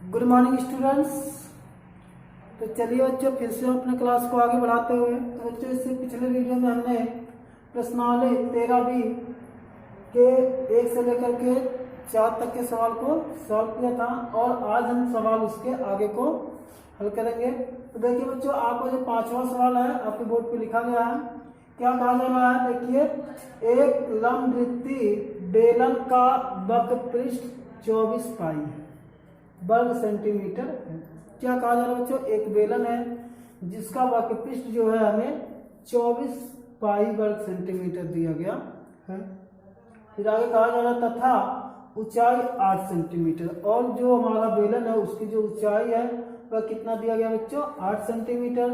Good morning students. तो चलिए बच्चों फिर से अपने क्लास को आगे बढ़ाते हुए तो बच्चों इससे पिछले वीडियो में हमने प्रश्नावली 13B के 1 से लेकर के 4 तक के सवाल को सॉल्व किया था और आज हम सवाल उसके आगे को हल करेंगे। तो देखिए बच्चों, आपका जो 5वां सवाल है आपके बोर्ड पे लिखा गया है। क्या कहा जा रहा है? देखिए, एक लंबवृत्तीय बेलन का वक्रपृष्ठ 24 पाई वर्ग सेंटीमीटर है। क्या कहा जा रहा है बच्चों? एक बेलन है जिसका वक्रपृष्ठ जो है हमें 24 पाई वर्ग सेंटीमीटर दिया गया है। फिर आगे कहा जा रहा है तथा ऊंचाई 8 सेंटीमीटर, और जो हमारा बेलन है उसकी जो ऊंचाई है वह कितना दिया गया बच्चों? 8 सेंटीमीटर।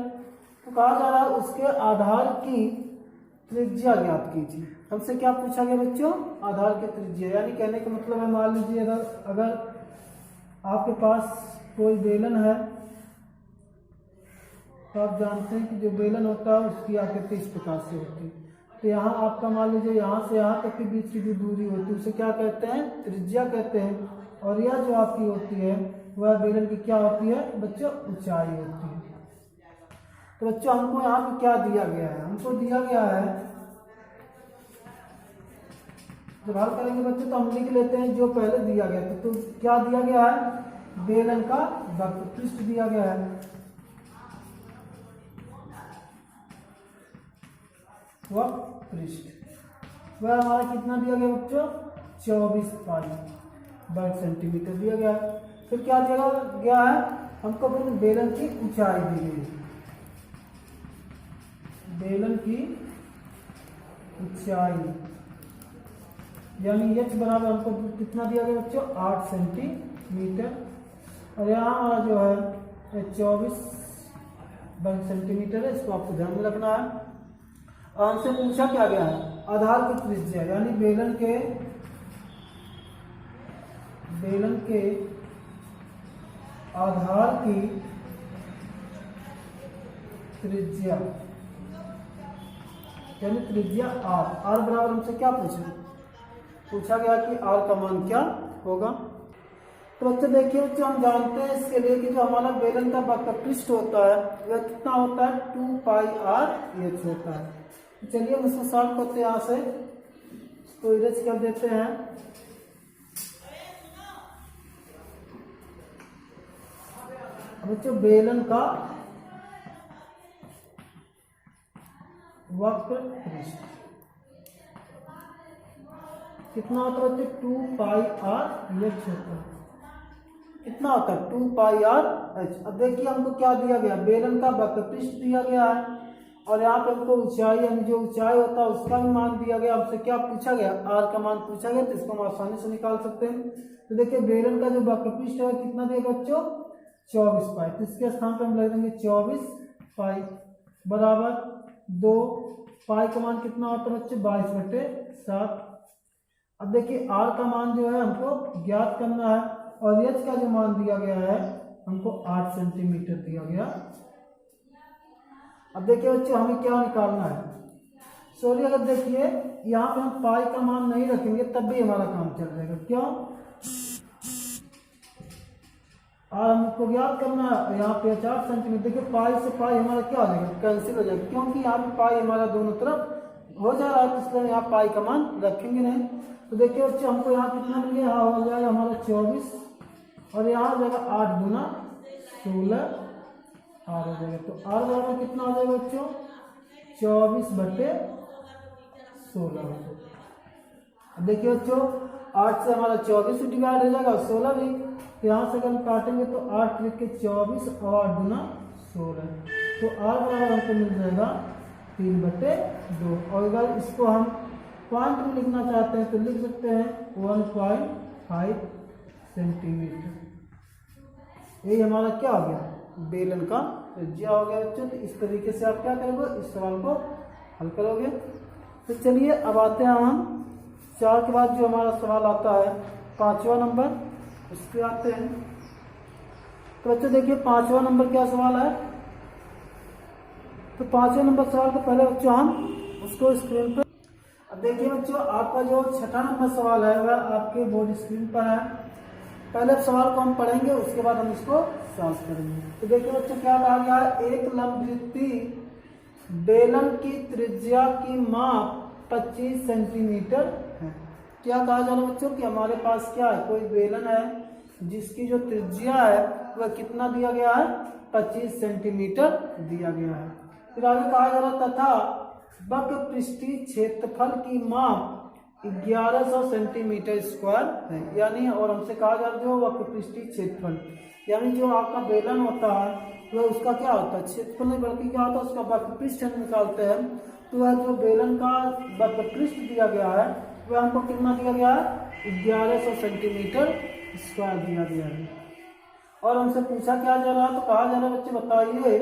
तो कहा जा रहा है उसके आधार की त्रिज्या ज्ञात कीजिए। हमसे क्या पूछा गया बच्चों? आधार की त्रिज्या। यानी कहने का मतलब है, मान लीजिए अगर आपके पास कोई बेलन है तो आप जानते हैं कि जो बेलन होता है उसकी आकृति इस प्रकार से होती है। तो यहाँ आपका मान लीजिए यहाँ से यहाँ तक के बीच की जो दूरी होती है उसे क्या कहते हैं? त्रिज्या कहते हैं। और यह जो आपकी होती है वह बेलन की क्या होती है बच्चों? ऊंचाई होती है। तो बच्चों हमको यहाँ पे क्या दिया गया है? हमको दिया गया है, जब हल करेंगे बच्चों तो हम लिख लेते हैं जो पहले दिया गया था। तो क्या दिया गया है? बेलन का वक्रपृष्ठ दिया गया है। वक्रपृष्ठ वह हमारा कितना दिया गया बच्चों? 24 पाई वर्ग सेंटीमीटर दिया गया है। फिर क्या दिया गया है? हमको फिर बेलन की ऊंचाई दी गई। बेलन की ऊंचाई यानी h बराबर हमको कितना दिया गया बच्चों? 8 सेंटीमीटर। और यहाँ हमारा जो है 24 वर्ग सेंटीमीटर है। इसको आपको ध्यान में रखना है। और हमसे पूछा क्या गया है? आधार की त्रिज्या, यानी बेलन के आधार की त्रिज्या यानी त्रिज्या r बराबर हमसे क्या पूछा गया कि r का मान क्या होगा। तो बच्चों देखिए बच्चों, हम जानते हैं इसके लिए कि जो हमारा बेलन का वक्रपृष्ठ होता है वह कितना होता है? 2 पाई r h होता है। तो चलिए हम इसको सॉल्व करते हैं। यहाँ से इसको इरेज कर देते हैं। बच्चों बेलन का वक्रपृष्ठ कितना होता है बच्चों? 2 पाई r h होता है। कितना होता है? 2 पाई r h। अब देखिए हमको क्या दिया गया? बेलन का वक्रपृष्ठ दिया गया है और यहाँ पे हमको ऊंचाई, यानी जो ऊंचाई होता है उसका भी मान दिया गया। हमसे क्या पूछा गया? r का मान पूछा गया। तो इसको हम आसानी से निकाल सकते हैं। तो देखिए बेलन का जो वक्रपृष्ठ है कितना दिया बच्चों? 24 पाई। तो इसके स्थान पर हम लिख देंगे 24 पाई बराबर 2 पाई का मान कितना होता है बच्चों? 22/7। अब देखिए r का मान जो है हमको ज्ञात करना है और h का जो मान दिया गया है हमको 8 सेंटीमीटर दिया गया। अब देखिए बच्चों हमें क्या निकालना है? सॉरी, अगर देखिए यहाँ पे हम पाई का मान नहीं रखेंगे तब भी हमारा काम चल जाएगा। क्यों? और हमको ज्ञात करना है यहाँ पे 4 सेंटीमीटर। देखिए पाई से पाई हमारा क्या हो जाएगा? कैंसिल हो जाएगा, क्योंकि यहाँ पे पाई हमारा दोनों तरफ हो जा रहा है। तो इसलिए यहाँ पाई का मान रखेंगे नहीं। तो देखिए बच्चों हमको यहाँ कितना मिल गया? हाँ, हो जाएगा हमारा 24 और यहाँ हो जाएगा 8 दूना 16 r हो जाएगा। तो r बराबर कितना हो जाएगा बच्चों? 24/16। अब देखिए बच्चों 8 से हमारा 24 डिवाइड हो जाएगा और 16 भी। तो यहाँ से अगर हम काटेंगे तो 8 लिख के 24 और 8 दूना 16। तो r बराबर हमको मिल जाएगा 3/2। और अगर इसको हम पॉइंट में लिखना चाहते हैं तो लिख सकते हैं 1.5 सेंटीमीटर। यही हमारा क्या हो गया? बेलन का त्रिज्या हो गया बच्चों। तो इस तरीके से आप क्या करोगे? इस सवाल को हल करोगे। तो चलिए अब आते हैं हम 4 के बाद जो हमारा सवाल आता है 5वां नंबर, उस पर आते हैं। तो बच्चों देखिए 5वां नंबर क्या सवाल है? तो 5वें नंबर सवाल को पहले बच्चों हम उसको स्क्रीन पर। अब देखिए बच्चों आपका जो 6ठा नंबर सवाल है वह आपके बोर्ड स्क्रीन पर है। पहले सवाल को हम पढ़ेंगे, उसके बाद हम इसको सॉल्व करेंगे। तो देखिए बच्चों क्या कहा गया है, एक लंबवृत्तीय बेलन की त्रिज्या की माप 25 सेंटीमीटर है। क्या कहा जा रहा है बच्चों कि हमारे पास क्या है, कोई बेलन है जिसकी जो त्रिज्या है वह कितना दिया गया है, 25 सेंटीमीटर दिया गया है। फिर आगे कहा जा रहा तथा वक्र पृष्ठीय क्षेत्रफल की माप 1100 सेंटीमीटर स्क्वायर है। यानी और हमसे कहा जा रहा है जो वक्र पृष्ठीय क्षेत्रफल, यानी जो आपका बेलन होता है वह उसका क्या होता है, क्षेत्रफल नहीं बल्कि क्या होता है उसका वक्र पृष्ठ हम निकालते हैं। तो वह जो बेलन का वक्र पृष्ठ दिया गया है वह हमको कितना दिया गया है, 1100 सेंटीमीटर स्क्वायर दिया गया है। और हमसे पूछा क्या जा रहा है, तो कहा जा रहा है बच्चे बताइए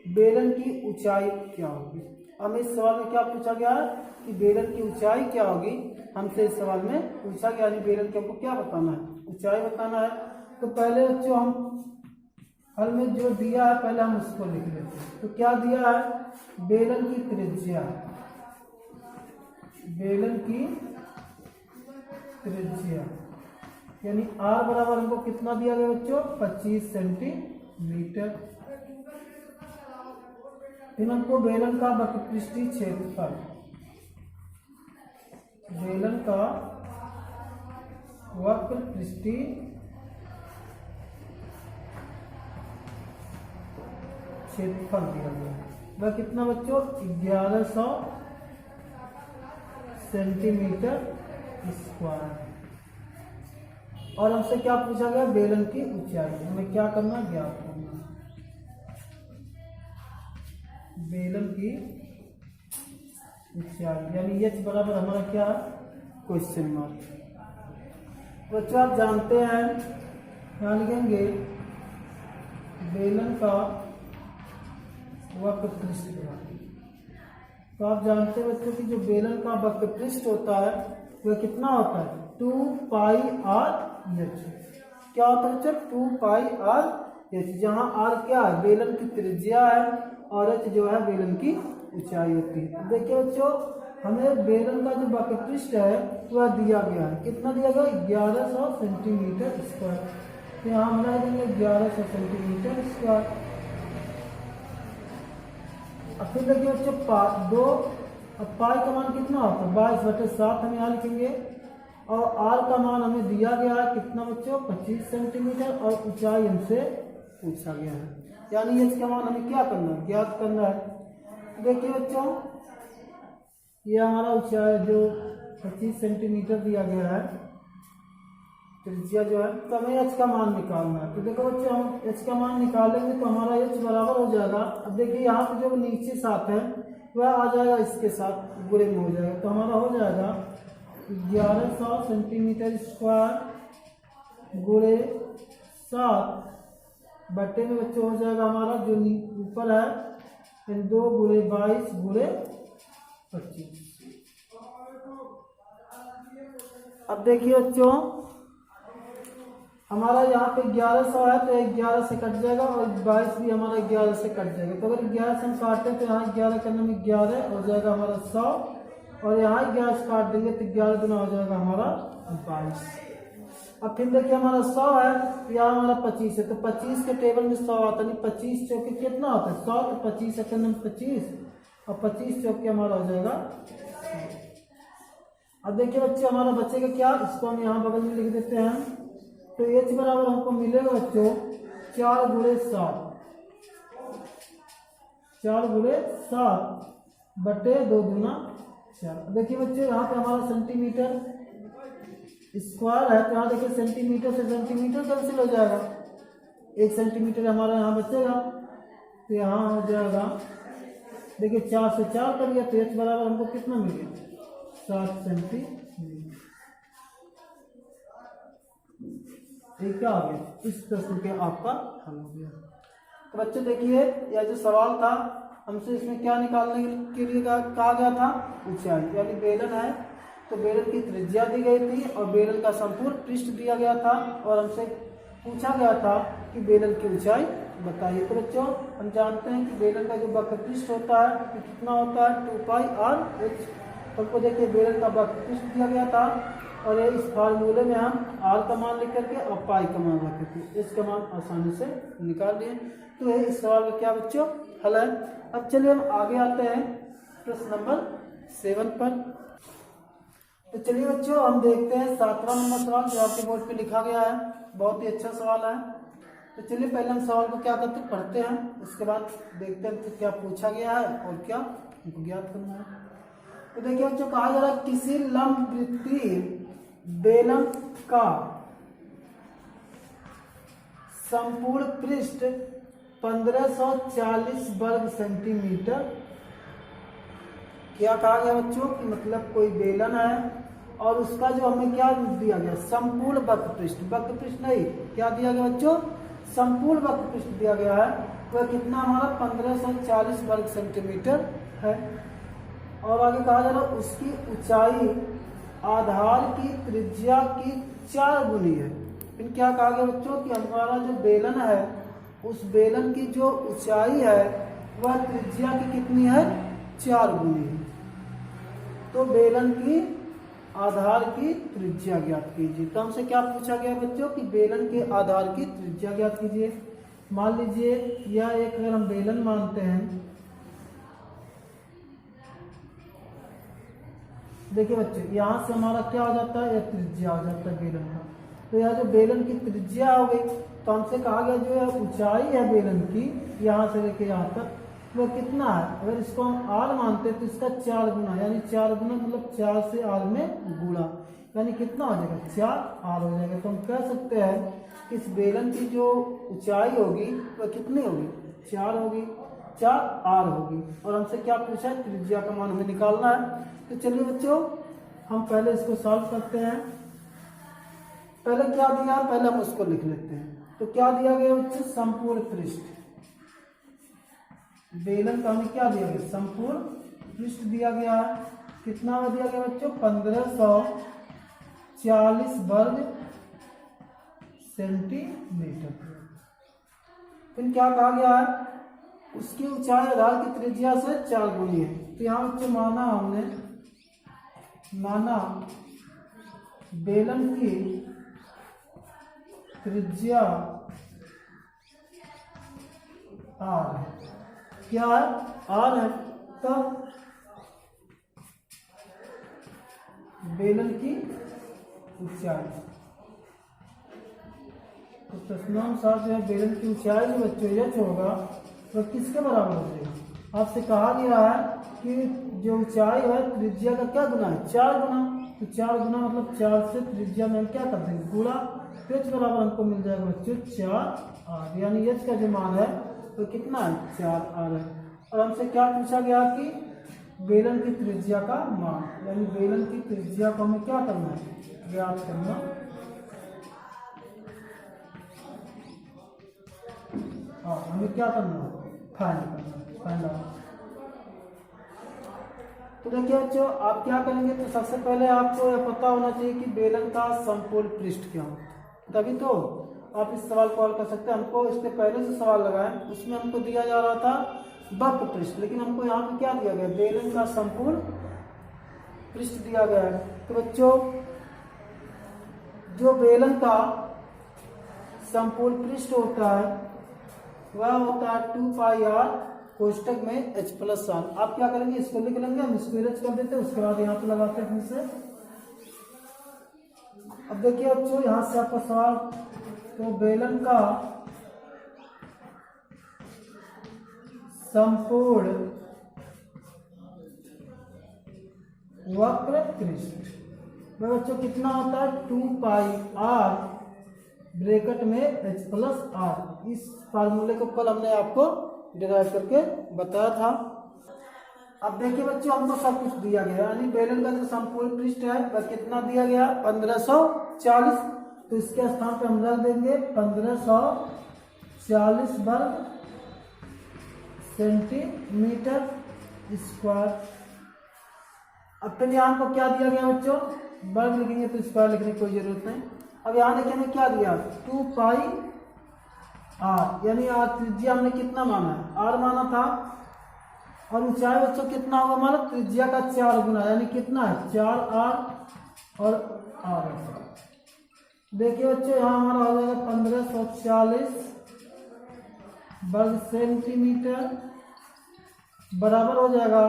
बेलन की ऊंचाई क्या होगी। हमें इस सवाल में क्या पूछा गया है कि बेलन की ऊंचाई क्या होगी, हमसे इस सवाल में पूछा गया। यानी बेलन के हमको क्या बताना है, ऊंचाई बताना है। तो पहले बच्चों हम हल में जो दिया है पहले हम उसको लिख लेते हैं। तो क्या दिया है, बेलन की त्रिज्या, बेलन की त्रिज्या यानी r बराबर हमको कितना दिया गया बच्चों, 25 सेंटीमीटर। फिर हमको बेलन का वक्र पृष्ठीय क्षेत्रफल, बेलन का वक्र पृष्ठीय क्षेत्रफल दिया गया, वह कितना बच्चों, 1100 सेंटीमीटर स्क्वायर। और हमसे क्या पूछा गया, बेलन की ऊंचाई, हमें क्या करना, ज्ञात करना बेलन की ऊंचाई। यानी h बराबर हमारा क्या है, क्वेश्चन मार्क। बच्चों आप जानते हैं, यहाँ लिखेंगे बेलन का वक्र पृष्ठ। तो आप जानते हैं बच्चों कि जो बेलन का वक्र पृष्ठ होता है वह कितना होता है, 2 पाई r h। क्या होता है बच्चों, 2 पाई r h, जहाँ r क्या है, बेलन की त्रिज्या है और h जो है बेलन की ऊंचाई होती है। देखिए बच्चों हमें बेलन का जो वक्र पृष्ठ है वह दिया गया है, कितना दिया गया, 1100 सेंटीमीटर स्क्वायर। तो यहाँ हम रह देंगे 1100 सेंटीमीटर स्क्वायर। अब फिर देखिए बच्चों अब पाई का मान कितना होता है, 22/7 हम यहाँ लिखेंगे। और r का मान हमें दिया गया है कितना बच्चों, 25 सेंटीमीटर और ऊंचाई हमसे पूछा गया है। यानी h का मान हमें क्या करना है, ज्ञात करना है। देखिए बच्चों ये हमारा ऊंचाई जो 25 सेंटीमीटर दिया गया है, त्रिज्या जो है, तो हमें h का मान निकालना है। तो देखो बच्चों हम h का मान निकालेंगे तो हमारा h बराबर हो जाएगा। अब देखिए यहाँ पे जो नीचे साथ है वह आ जाएगा इसके साथ गुणे में हो जाएगा। तो हमारा हो जाएगा 1100 सेंटीमीटर स्क्वायर गुणे 7 बटे में बच्चों हो जाएगा हमारा जो ऊपर है 2 गुणे 22 गुणे 25। अब देखिए बच्चों हमारा यहाँ पे 1100 है तो 11 से कट जाएगा और 22 भी हमारा 11 से कट जाएगा। तो अगर 11 से हम काटे तो यहाँ 11 करने में 11 हो जाएगा हमारा 100 और यहाँ 11 से काट देंगे तो 11 गुना हो जाएगा हमारा 22। अब फिर देखिए हमारा 100 है तो यहाँ हमारा 25 है, तो 25 के टेबल में 100 आता नहीं, 25 चौके कितना होता है 100, तो 25 सेकंड में 25 और 25 चौके हमारा हो जाएगा 100। अब देखिए बच्चे हमारा बचेगा क्या, इसको हम यहाँ बगल में लिख देते हैं। तो h बराबर हमको मिलेगा बच्चों 4 गुणे 7, 4 गुणे 7 बटे 2 गुना 4। देखिए बच्चों यहाँ पे हमारा सेंटीमीटर स्क्वायर है तो यहाँ देखिए सेंटीमीटर से सेंटीमीटर कैंसिल हो जाएगा, 1 सेंटीमीटर हमारा यहाँ बचेगा। तो यहाँ हो जाएगा देखिए 4 से 4 कर दिया तो h बराबर हमको कितना मिल गया, 7 सेंटीमीटर। ठीक है, आ गया, इस प्रश्न के आपका हल हो गया। तो बच्चे देखिए यह जो सवाल था हमसे इसमें क्या निकालने के लिए कहा गया था, ऊंचाई। यानी बेलन है तो बेलन की त्रिज्या दी गई थी और बेलन का संपूर्ण पृष्ठ दिया गया था और हमसे पूछा गया था कि बेलन की ऊंचाई बताइए। तो बच्चों हम जानते हैं कि बेलन का जो वक्र पृष्ठ होता है तो कितना होता है 2 पाई r h। हमको देखिए बेलन का वक्र पृष्ठ दिया गया था और ये इस फार्मूले में हम आर का मान लिख करके और पाई का मान रख करके इसका मान आसानी से निकाल लिए। तो ये इस सवाल का क्या बच्चों हल है। अब चलिए हम आगे आते हैं प्रश्न नंबर 7 पर। तो चलिए बच्चों हम देखते हैं 7वां नंबर सवाल जो आपके बोर्ड पे लिखा गया है। बहुत ही अच्छा सवाल है। तो चलिए पहले हम सवाल को क्या करते हैं पढ़ते हैं, उसके बाद देखते हैं तो क्या पूछा गया है और क्या हमको ज्ञात करना है। तो देखिए बच्चों कहा जा रहा है किसी लंब वृत्तीय बेलन का संपूर्ण पृष्ठ 1540 वर्ग सेंटीमीटर। क्या कहा गया बच्चों कि मतलब कोई बेलन है और उसका जो हमें क्या दिया गया संपूर्ण वक्र पृष्ठ नहीं क्या दिया गया बच्चों संपूर्ण वक्र पृष्ठ दिया गया है। वह कितना हमारा 1540 वर्ग सेंटीमीटर है। और आगे कहा जा रहा है उसकी ऊंचाई आधार की त्रिज्या की 4 गुनी है। फिर क्या कहा गया बच्चों कि हमारा जो बेलन है उस बेलन की जो ऊंचाई है वह त्रिज्या की कितनी है 4 गुनी है। तो बेलन की आधार की त्रिज्या ज्ञात कीजिए। तो हमसे क्या पूछा गया बच्चों कि बेलन के आधार की त्रिज्या ज्ञात कीजिए। मान लीजिए यह एक अगर हम बेलन मानते हैं, देखिए बच्चे यहाँ से हमारा क्या हो जाता है यह त्रिज्या हो जाता है बेलन का। तो यह जो बेलन की त्रिज्या हो गई तो हमसे कहा गया जो यह ऊंचाई है बेलन की यहाँ से लेके यहाँ तक वह कितना है। अगर इसको हम आर मानते हैं तो इसका 4 गुना यानी 4 गुना मतलब 4 से आर में गुणा यानी कितना हो जाएगा 4 आर हो जाएगा। तो हम कह सकते हैं कि इस बेलन की जो ऊंचाई होगी वह कितनी होगी 4 होगी 4 आर होगी। और हमसे क्या पूछा है त्रिज्या का मान हमें निकालना है। तो चलिए बच्चों हम पहले इसको सॉल्व करते हैं। पहले क्या दिया है पहले हम उसको लिख लेते हैं। तो क्या दिया गया बच्चों संपूर्ण पृष्ठ बेलन का हमें क्या दिया गया संपूर्ण पृष्ठ दिया गया है। कितना दिया गया बच्चों 1540 वर्ग सेंटीमीटर। फिर क्या कहा गया है उसकी ऊंचाई आधार की त्रिज्या से 4 गुनी है। तो यहाँ बच्चों माना बेलन की त्रिज्या आर है। क्या है आर है। तब बेलन की ऊंचाई तो प्रश्नानुसार जो है बेलन की ऊंचाई जो बच्चों एच होगा वह किसके बराबर हो जाएगा। आपसे कहा गया है कि जो ऊंचाई है त्रिज्या का क्या गुना है 4 गुना। तो 4 गुना मतलब 4 से त्रिज्या में हम क्या कर देंगे गुणा। एच बराबर हमको मिल जाएगा बच्चों 4 आर यानी एच का जो मान है तो कितना है 4 आर है। और हमसे क्या पूछा गया कि बेलन की त्रिज्या का मान यानी बेलन की त्रिज्या को हमें क्या करना है ज्ञात करना। हाँ हमें क्या करना है फाइंड आउट। तो देखिए बच्चों आप क्या करेंगे तो सबसे पहले आपको यह पता होना चाहिए कि बेलन का संपूर्ण पृष्ठ क्या होता है तभी तो आप इस सवाल को हल कर सकते हैं। हमको इसके पहले से सवाल लगाए उसमें हमको दिया जा रहा था वक्र पृष्ठ लेकिन हमको यहाँ पे क्या दिया गया बेलन का संपूर्ण पृष्ठ दिया गया है। तो बच्चों जो बेलन का संपूर्ण पृष्ठ होता है वह होता है 2 पाई आर कोष्टक में h प्लस आर। आप क्या करेंगे इसको लिख लेंगे हम इसको एच कर देते हैं उसके बाद यहाँ पे लगाते हैं फिर से। अब देखिए बच्चों यहाँ से आपका सवाल तो बेलन का संपूर्ण वक्र पृष्ठ बच्चों कितना होता है 2 पाई आर ब्रैकेट में h प्लस आर। इस फार्मूले को कल हमने आपको डिराइव करके बताया था। अब देखिए बच्चों हमको सब कुछ दिया गया यानी बेलन का जो संपूर्ण पृष्ठ है वह कितना दिया गया 1540। तो इसके स्थान पर हम रख देंगे 1540 वर्ग सेंटीमीटर स्क्वायर। अब फिर यहाँ को क्या दिया गया बच्चों वर्ग लिखेंगे तो स्क्वायर लिखने की कोई जरूरत नहीं। अब यहाँ देखिए हमें क्या दिया 2 पाई आर यानी आर त्रिज्या हमने कितना माना है आर माना था। और ऊंचाई बच्चों कितना होगा हमारा त्रिज्या का 4 गुना यानी कितना है 4 आर। और आर ऐसा। देखिए बच्चों यहाँ हमारा हो जाएगा 1540 वर्ग सेंटीमीटर बराबर हो जाएगा,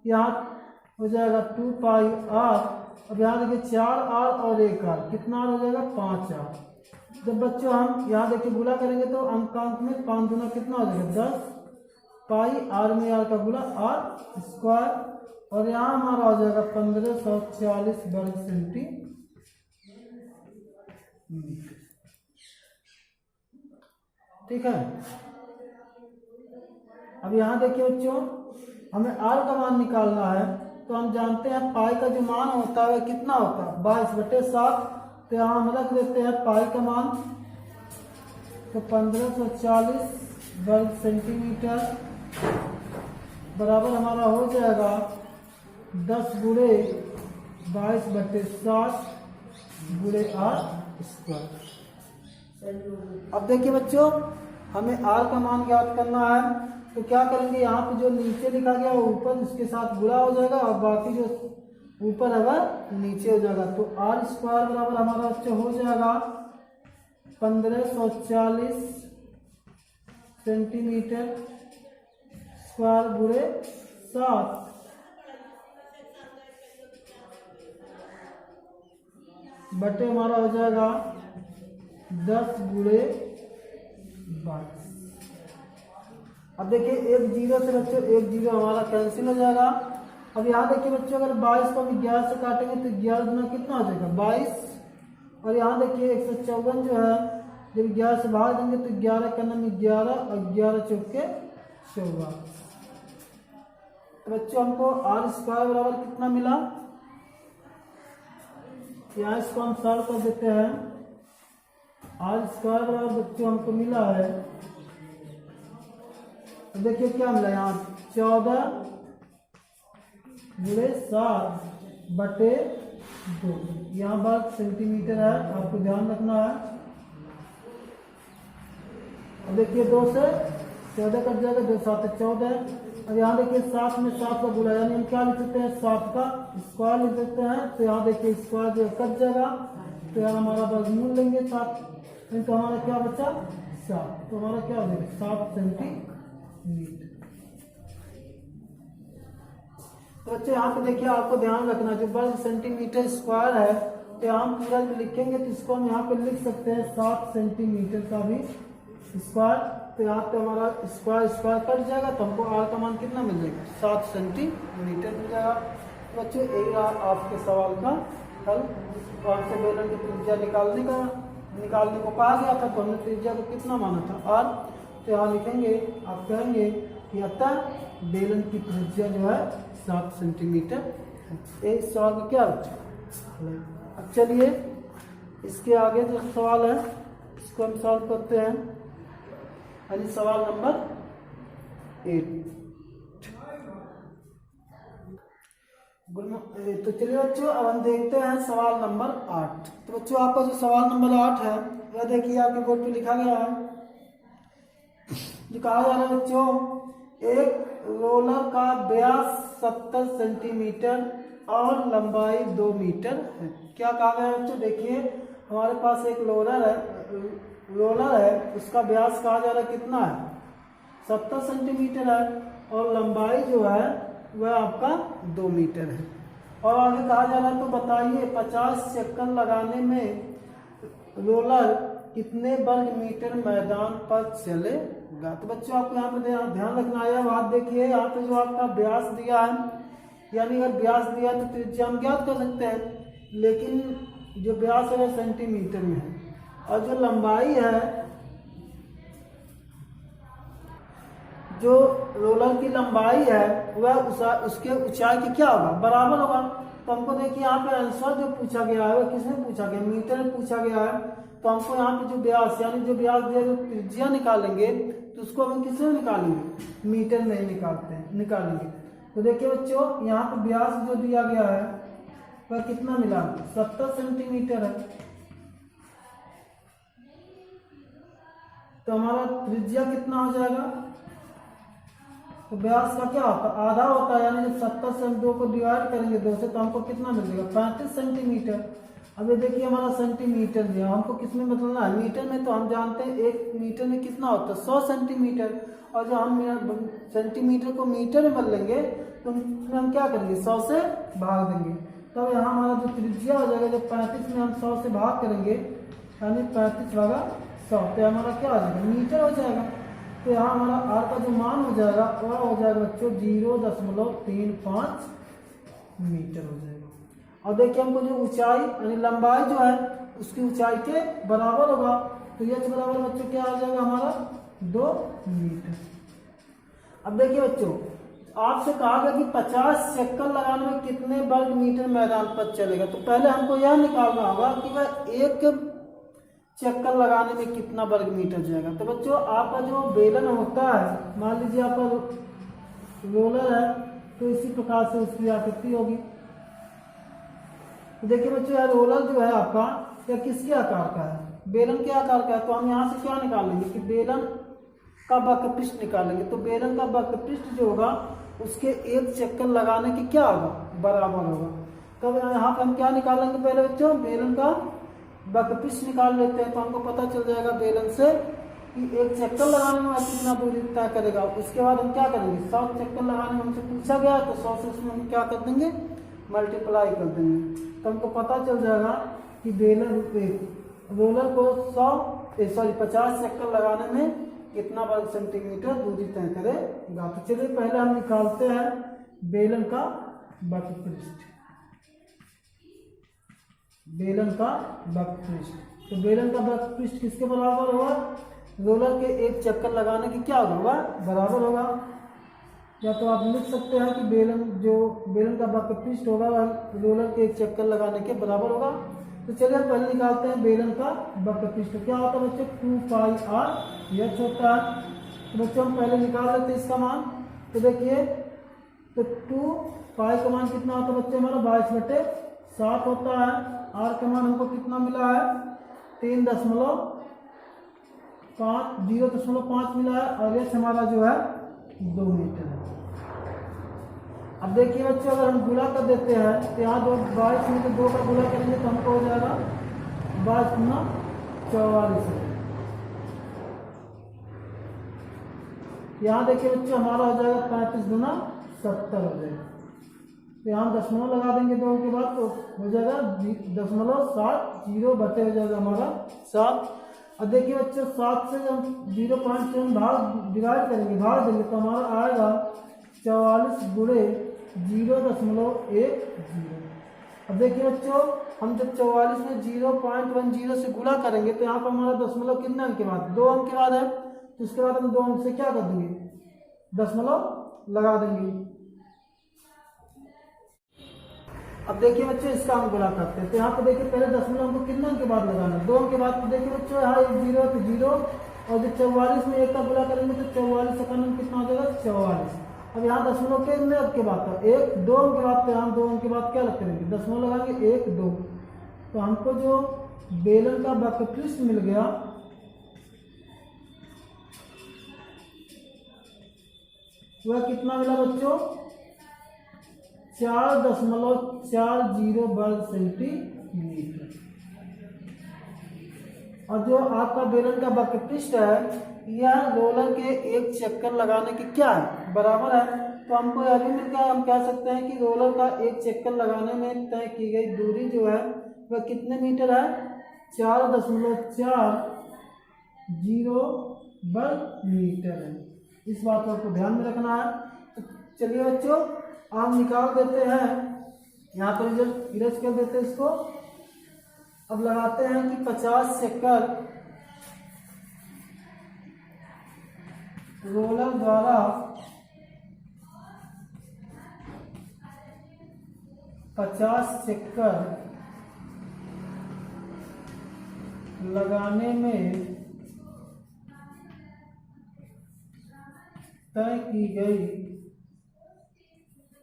यहाँ हो जाएगा 2 पाई आर। अब यहाँ देखिए 4 आर और 1 आर, कितना आर हो जाएगा 5 आर। जब बच्चों हम यहाँ देखिए गुणा करेंगे तो अंकांक में 5 गुना कितना हो जाएगा 10 पाई आर में आर का गुणा आर स्क्वायर, और यहाँ हमारा हो जाएगा 1540 वर्ग सेंटीमीटर। ठीक है। अब यहाँ देखिए बच्चों हमें आर का मान निकालना है, तो हम जानते हैं पाई का जो मान होता है वह कितना होता है 22/7। तो यहाँ हम रख देते हैं पाई का मान, तो 1540 वर्ग सेंटीमीटर बराबर हमारा हो जाएगा 10 गुणे 22/7 गुणे आर स्क्वायर। अब देखिए बच्चों हमें आर का मान ज्ञात करना है, तो क्या करेंगे यहाँ पे जो नीचे लिखा गया वो ऊपर उसके साथ गुणा हो जाएगा और बाकी जो ऊपर है वह नीचे हो जाएगा। तो आर स्क्वायर बराबर हमारा बच्चों हो जाएगा 1540 सेंटीमीटर स्क्वायर गुणे 7 बटे हमारा हो जाएगा 10 गुणे 22। अब देखिए एक जीरो से बच्चों एक जीरो हमारा कैंसिल हो जाएगा। अब यहाँ देखिए बच्चों अगर 22 को हम 11 से काटेंगे तो 11 गुना कितना हो जाएगा 22, और यहाँ देखिए 154 जो है जब 11 से भाग देंगे तो 11 का नाम 11 और 11 चौके 14। बच्चों हमको आर स्क्वायर बराबर कितना मिला, यहाँ इसको हम सॉल्व कर देते हैं। आर स्क्वायर बराबर बच्चों हमको मिला है, तो देखिए क्या मिला यहाँ 14 गुणे 7 बटे 2, यहाँ वर्ग सेंटीमीटर है, आपको ध्यान रखना है। अब देखिए 2 से 14 कट जाएगा, 2 7 14। अब यहाँ देखिए 7 में 7 का गुणा, यानी हम क्या लिख सकते हैं 7 का स्क्वायर लिख सकते हैं। तो यहाँ देखिए स्क्वायर जो कट जाएगा, तो यहाँ हमारा वर्गमूल लेंगे 7, तो हमारा क्या बचा 7, तो हमारा क्या हो जाएगा 7 सेंटीमीटर। तो बच्चे यहाँ पे देखिए आपको ध्यान रखना जो वर्ग सेंटीमीटर स्क्वायर है, तो यहाँ हम पूरा लिखेंगे तो इसको हम यहाँ पे लिख सकते हैं 7 सेंटीमीटर का भी स्क्वायर। तो यहाँ पे हमारा स्क्वायर स्क्वायर कट जाएगा, तो हमको आर का मान कितना मिल जाएगा 7 सेंटीमीटर मिल जाएगा। तो बच्चों यही रहा आपके सवाल का हल। तो आपसे बेलन की त्रिज्या निकालने को कहा गया था, तो हमने त्रिज्या को कितना माना था आर। तो यहाँ लिखेंगे, आप कहेंगे कि अतः बेलन की त्रिज्या जो है 7 सेंटीमीटर है। इस सवाल का क्या है। अब चलिए इसके आगे जो सवाल है इसको हम सॉल्व करते हैं, यानी सवाल नंबर 8। तो चलिए बच्चों अब हम देखते हैं सवाल नंबर 8। तो बच्चों आपका जो सवाल नंबर 8 है वह देखिए आपके बोर्ड पे लिखा गया है, जो कहा जा रहा है बच्चों एक रोलर का व्यास 70 सेंटीमीटर और लंबाई 2 मीटर है। क्या कहा गया है बच्चों, देखिए हमारे पास एक रोलर है, उसका व्यास कहा जा रहा है कितना है 70 सेंटीमीटर है, और लंबाई जो है वह आपका 2 मीटर है। और आगे कहा जा रहा है तो बताइए 50 चक्कर लगाने में रोलर कितने वर्ग मीटर मैदान पर चलेगा। तो बच्चों आपको यहाँ पे ध्यान रखना है बात। देखिए यहाँ पे जो आपका व्यास दिया है, यानी अगर व्यास दिया तो त्रिज्या हम ज्ञात कर सकते हैं, लेकिन जो व्यास है वह सेंटीमीटर में है, और जो लंबाई है, जो रोलर की लंबाई है वह उसके ऊंचाई की क्या होगा बराबर होगा। तो हमको देखिए यहाँ पे आंसर जो पूछा गया है वह किसने पूछा गया, मीटर में पूछा गया है। तो हमको यहाँ पे जो व्यास यानी जो व्यास दिया जो त्रिज्या निकालेंगे तो उसको हम किसमें निकालेंगे, मीटर में ही निकालेंगे। तो देखिए बच्चों यहाँ पे व्यास जो दिया गया है वह कितना मिला 70 सेंटीमीटर है। तो हमारा त्रिज्या कितना हो जाएगा, तो व्यास का क्या होता है आधा होता है, यानी जब 70 से हम 2 को डिवाइड करेंगे 2 से तो हमको कितना मिल जाएगा 35 सेंटीमीटर। अब ये देखिए हमारा सेंटीमीटर दिया, हमको किस में बदलना है, मीटर में। तो हम जानते हैं 1 मीटर में कितना होता है 100 सेंटीमीटर, और जो हम सेंटीमीटर को मीटर में बदलेंगे तो उसमें हम क्या करेंगे 100 से भाग देंगे। तब यहाँ हमारा जो त्रिज्या हो जाएगा, जब 35 में हम 100 से भाग करेंगे यानी 35 भागा 100, तो हमारा क्या हो जाएगा मीटर हो जाएगा। तो यहाँ हमारा आर का जो मान हो जाएगा वह हो जाएगा बच्चों 0.35 मीटर हो जाएगा। और देखिए हमको जो ऊंचाई यानी लंबाई जो है उसकी ऊंचाई के बराबर होगा, तो h बराबर बच्चों क्या आ जाएगा हमारा 2 मीटर। अब देखिए बच्चों आपसे कहा गया कि 50 चक्कर लगाने में कितने वर्ग मीटर मैदान पर चलेगा। तो पहले हमको यह निकालना होगा कि वह एक चक्कर लगाने में कितना वर्ग मीटर जाएगा। तो बच्चों आपका जो बेलन होता है, मान लीजिए आपका रोलर है, तो इसी प्रकार से उसकी आकृति होगी। तो देखिए बच्चों यह रोलर जो है आपका यह किसके आकार का है, बेलन के आकार का है। तो हम यहाँ से क्या निकालेंगे कि बेलन का वक्रपृष्ठ निकालेंगे। तो बेलन का वक्रपृष्ठ जो होगा उसके एक चक्कर लगाने के क्या होगा बराबर होगा। तब यहाँ पर हम क्या निकालेंगे पहले बच्चों बेलन का वक्रपृष्ठ निकाल लेते हैं। तो हमको पता चल जाएगा बेलन से कि एक चक्कर लगाने में कितना दूरी तय करेगा। उसके बाद हम क्या करेंगे 100 चक्कर लगाने में हमसे पूछा गया, तो 100 से उसमें हम क्या कर देंगे मल्टीप्लाई कर देंगे। तो हमको पता चल जाएगा कि बेलन रोलर को 50 चक्कर लगाने में कितना वर्ग सेंटीमीटर दूरी तय करेगा। तो चलिए पहले हम निकालते हैं बेलन का वक्रपृष्ठ। बेलन का वक्रपृष्ठ, तो बेलन का वक्रपृष्ठ किसके बराबर होगा, रोलर के एक चक्कर लगाने की क्या होगा बराबर होगा। या तो आप लिख सकते हैं कि बेलन का वक्रपृष्ठ होगा रोलर के एक चक्कर लगाने के बराबर होगा। तो चलिए हम पहले निकालते हैं बेलन का वक्रपृष्ठ। क्या होता है बच्चों 2πr यह होता है। तो बच्चों हम पहले निकाल लेते हैं इसका मान। तो देखिए तो 2π का मान कितना होता है बच्चों हमारा 22/7 होता है। आर का मान हमको कितना मिला है 0.5 मिला है, और यह हमारा जो है 2 मीटर है। अब देखिए बच्चों अगर हम गुणा कर देते हैं तो यहाँ 22 में 2 का गुणा करेंगे तो हमको हो जाएगा 22×44। यहाँ देखिए बच्चों हमारा हो जाएगा 35×70 हो जाएगा। तो यहाँ दशमलव लगा देंगे 2 के बाद, तो हो जाएगा 0.70 हो जाएगा हमारा 7। और देखिए बच्चों 7 से हम 0.7 भाग डिवाइड करेंगे, भाग देंगे तो हमारा आएगा 44 गुणे 0.10। अब देखिए बच्चों हम जब 44 में 0.10 से गुणा करेंगे तो यहाँ पर हमारा दशमलव कितने अंक के बाद 2 अंक के बाद है। तो उसके बाद हम 2 अंक से क्या कर देंगे दशमलव लगा देंगे। अब देखिए बच्चों इसका हम गुणा करते हैं। तो यहाँ पे देखिए पहले दशमलव हमको कितने अंक के बाद लगाना है 2 अंक के बाद। तो देखिए बच्चों यहाँ 0 तो 0, और जब 44 में 1 का गुणा करेंगे तो 44 का मान कितना हो जाएगा 44। अब यहाँ दशमलव कितने अंक के बाद था 1 2 अंक के बाद। तो यहाँ 2 अंक के बाद क्या करेंगे दशमलव लगाएंगे 1 2। तो हमको जो बेलन का वक्रपृष्ठ मिल गया वह कितना मिला बच्चों 4.40 वर्ग सेंटीमीटर। और जो आपका बेलन का वक्रपृष्ठ है यह रोलर के एक चक्कर लगाने के क्या है बराबर है। तो हमको यह भी मिल गया, हम कह सकते हैं कि रोलर का एक चक्कर लगाने में तय की गई दूरी जो है वह कितने मीटर है 4.40 वर्ग मीटर है। इस बात को आपको ध्यान में रखना है। तो चलिए बच्चों आप निकाल देते हैं, यहाँ पर रिजल्ट इरेज कर देते हैं इसको। अब लगाते हैं कि 50 चक्कर रोलर द्वारा 50 चक्कर लगाने में तय की गई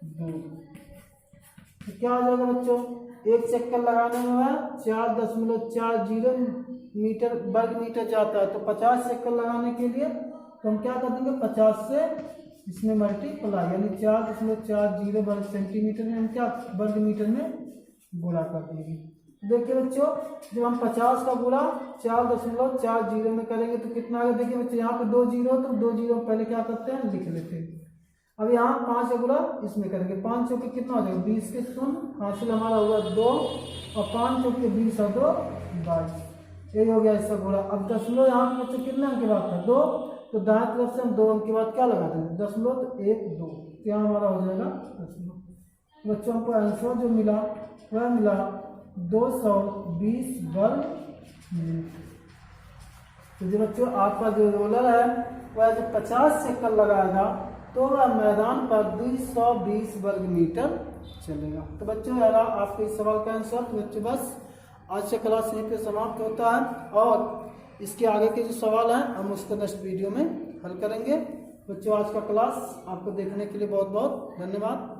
दूरी। तो क्या हो जाएगा बच्चों एक चक्कर लगाने में 4.40 मीटर वर्ग मीटर जाता है। तो 50 चक्कर लगाने के लिए तो हम क्या कर देंगे 50 से इसमें मल्टीप्लाई यानी 4.40 वर्ग सेंटीमीटर में हम क्या वर्ग मीटर में गुणा कर देंगे। देखिए बच्चों, जब हम 50 का गुणा 4.40 में करेंगे तो कितना आएगा। देखिए बच्चों, यहाँ पे 2 जीरो, तो 2 जीरो पहले क्या करते हैं, लिख लेते हैं। अब यहाँ 5 का गुणा इसमें करेंगे, 5 चौके कितना हो जाएगा, 20 के शून्य, हासिल हमारा हुआ 2, और 5 चौके 20 और 2 22, ये हो गया इसका गुणा। अब दशमलव यहाँ पे बच्चों कितने अंक के बाद था, 2, तो दाएं तरफ से हम 2 अंक के बाद क्या लगा देंगे, दशमलव, तो 1 2, तो यहाँ हमारा हो जाएगा दशमलव। बच्चों हमको आंसर जो मिला वह मिला 220 वर्ग मीटर। तो जो बच्चों आपका जो रोलर है वह जो 50 चक्कर लगाएगा तो वह मैदान पर 220 वर्ग मीटर चलेगा। तो बच्चों यार आपके इस सवाल का आंसर। तो बच्चों बस आज से क्लास यहीं पे समाप्त होता है, और इसके आगे के जो सवाल हैं हम उसको नेक्स्ट वीडियो में हल करेंगे। बच्चों आज का क्लास आपको देखने के लिए बहुत बहुत धन्यवाद।